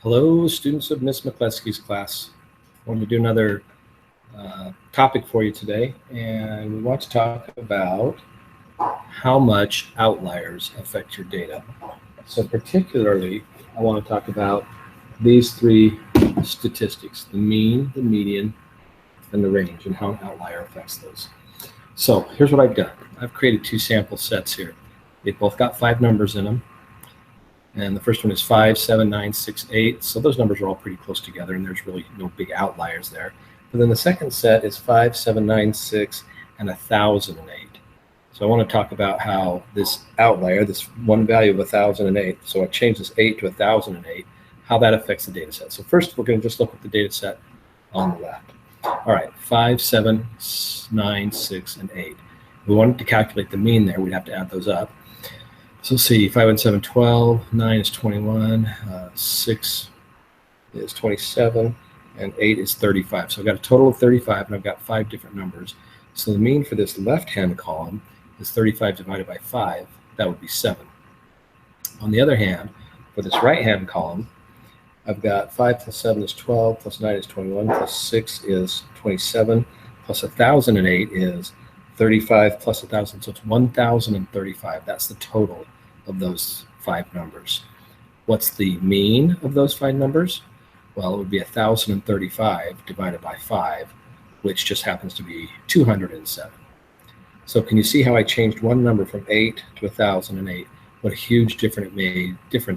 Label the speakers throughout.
Speaker 1: Hello, students of Miss McCleskey's class. I want to do another topic for you today, and we want to talk about how much outliers affect your data. So particularly, I want to talk about these three statistics: the mean, the median, and the range, and how an outlier affects those. So here's what I've done. I've created two sample sets here. They've both got 5 numbers in them. And the first one is 5, 7, 9, 6, 8. So those numbers are all pretty close together, and there's really no big outliers there. But then the second set is 5, 7, 9, 6, and 1,008. So I want to talk about how this outlier, this one value of 1,008, so I changed this 8 to 1,008, how that affects the data set. So first, we're going to just look at the data set on the left. All right, 5, 7, 9, 6, and 8. If we wanted to calculate the mean there, we'd have to add those up. So let's see, 5 and 7, 12, 9 is 21, 6 is 27, and 8 is 35. So I've got a total of 35, and I've got 5 different numbers. So the mean for this left-hand column is 35 divided by 5. That would be 7. On the other hand, for this right-hand column, I've got 5 plus 7 is 12, plus 9 is 21, plus 6 is 27, plus 1,008 is 35 plus 1,000, so it's 1,035. That's the total of those 5 numbers. What's the mean of those 5 numbers? Well, it would be 1,035 divided by 5, which just happens to be 207. So can you see how I changed one number from 8 to 1,008? What a huge difference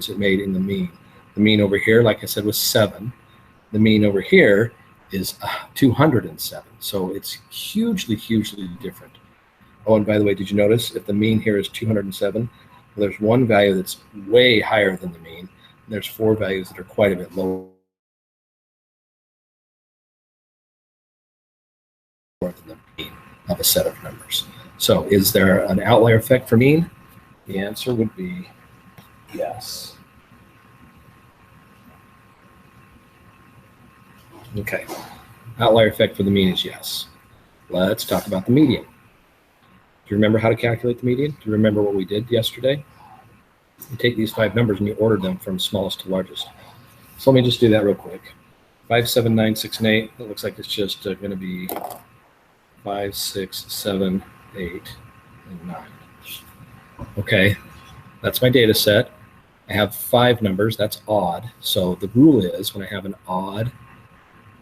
Speaker 1: it made in the mean. The mean over here, like I said, was 7. The mean over here is 207. So it's hugely, hugely different. Oh, and by the way, did you notice if the mean here is 207, well, there's one value that's way higher than the mean, and there's 4 values that are quite a bit lower than the mean of a set of numbers. So is there an outlier effect for mean? The answer would be yes. Okay, outlier effect for the mean is yes. Let's talk about the median. Do you remember how to calculate the median? Do you remember what we did yesterday? You take these 5 numbers and you order them from smallest to largest. So let me just do that real quick. 5, 7, 9, 6, and 8. It looks like it's just going to be 5, 6, 7, 8, and 9. Okay, that's my data set. I have 5 numbers. That's odd. So the rule is when I have an odd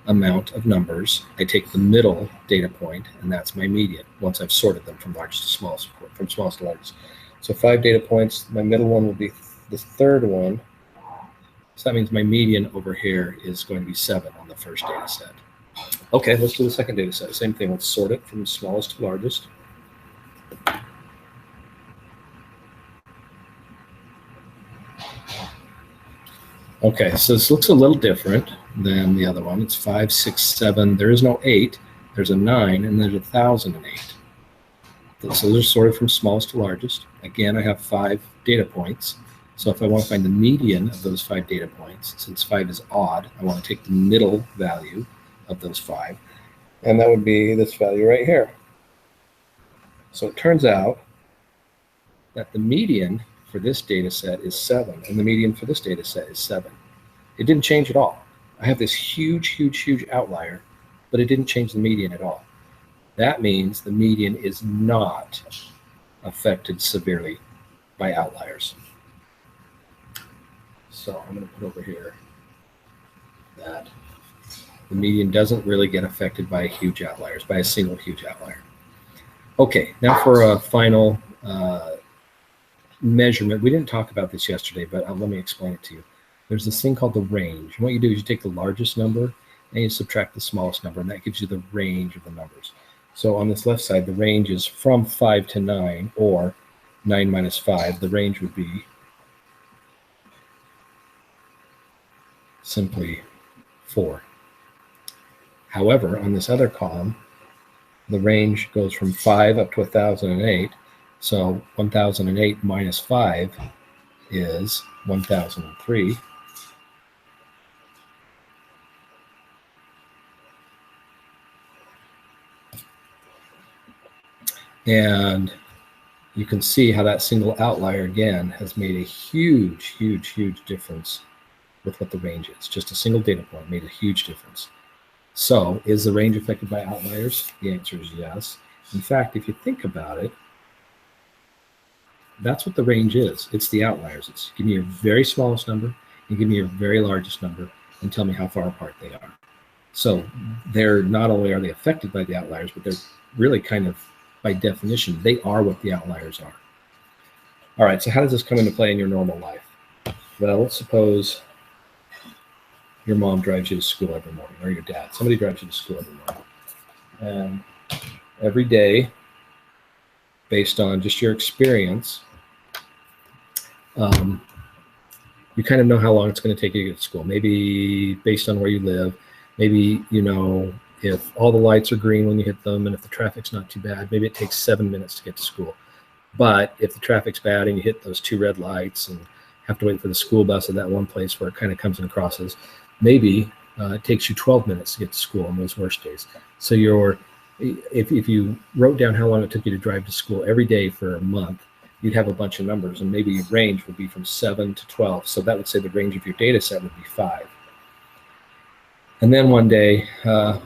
Speaker 1: amount of numbers, I take the middle data point, and that's my median once I've sorted them from largest to smallest, from smallest to largest. So 5 data points, my middle one will be the third one. So that means my median over here is going to be 7 on the first data set. Okay, let's do the second data set. Same thing, let's sort it from smallest to largest. Okay, so this looks a little different than the other one. It's 5, 6, 7. There is no 8. There's a 9, and there's 1,008. So they're sorted from smallest to largest. Again, I have 5 data points. So if I want to find the median of those 5 data points, since 5 is odd, I want to take the middle value of those 5. And that would be this value right here. So it turns out that the median for this data set is 7, and the median for this data set is 7. It didn't change at all. I have this huge, huge, huge outlier, but it didn't change the median at all. That means the median is not affected severely by outliers. So I'm going to put over here that the median doesn't really get affected by huge outliers, by a single huge outlier. Okay, now for a final measurement. We didn't talk about this yesterday, but let me explain it to you. There's this thing called the range. And what you do is you take the largest number and you subtract the smallest number, and that gives you the range of the numbers. So on this left side, the range is from 5 to 9, or 9 minus 5. The range would be simply 4. However, on this other column, the range goes from 5 up to 1,008. So 1,008 minus 5 is 1,003. And you can see how that single outlier, again, has made a huge, huge, huge difference with what the range is. Just a single data point made a huge difference. So is the range affected by outliers? The answer is yes. In fact, if you think about it, that's what the range is. It's the outliers. It's give me your very smallest number and give me your very largest number and tell me how far apart they are. So they're not only are they affected by the outliers, but they're really kind of, by definition, they are what the outliers are. All right, so how does this come into play in your normal life? Well, let's suppose your mom drives you to school every morning, or your dad. Somebody drives you to school every morning. And every day, based on just your experience, you kind of know how long it's going to take you to get to school. Maybe based on where you live, maybe you know if all the lights are green when you hit them and if the traffic's not too bad, maybe it takes 7 minutes to get to school. But if the traffic's bad and you hit those 2 red lights and have to wait for the school bus at that one place where it kind of comes and crosses, maybe it takes you 12 minutes to get to school on those worst days. So if you wrote down how long it took you to drive to school every day for a month, you'd have a bunch of numbers, and maybe your range would be from 7 to 12. So that would say the range of your data set would be 5. And then one day,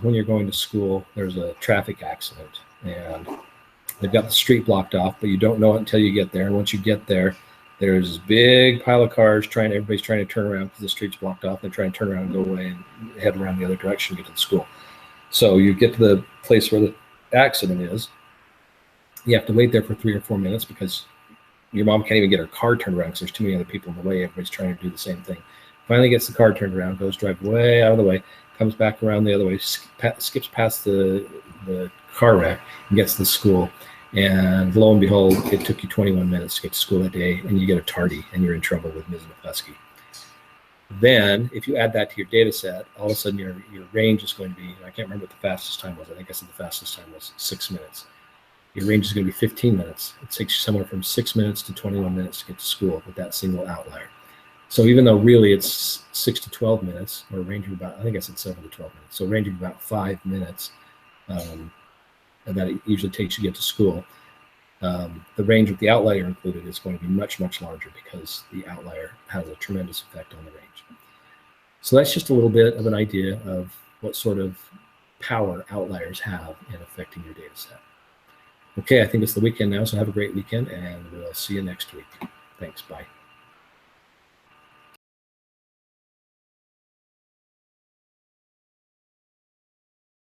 Speaker 1: when you're going to school, there's a traffic accident, and they've got the street blocked off, but you don't know it until you get there. And once you get there, there's this big pile of cars everybody's trying to turn around because the street's blocked off. They try and turn around and go away and head around the other direction to get to the school. So you get to the place where the accident is. You have to wait there for 3 or 4 minutes because your mom can't even get her car turned around because there's too many other people in the way. Everybody's trying to do the same thing. Finally gets the car turned around, goes drive way out of the way, comes back around the other way, skips past the car wreck and gets to the school. And lo and behold, it took you 21 minutes to get to school that day, and you get a tardy, and you're in trouble with Ms. McCluskey. Then, if you add that to your data set, all of a sudden your range is going to be, I can't remember what the fastest time was. I think I said the fastest time was 6 minutes. Your range is going to be 15 minutes. It takes you somewhere from 6 minutes to 21 minutes to get to school with that single outlier. So even though really it's 6 to 12 minutes, or a range of about, I think I said 7 to 12 minutes, so a range of about 5 minutes, that it usually takes you to get to school. The range with the outlier included is going to be much, much larger because the outlier has a tremendous effect on the range. So that's just a little bit of an idea of what sort of power outliers have in affecting your data set. Okay, I think it's the weekend now, so have a great weekend, and we'll see you next week. Thanks, bye.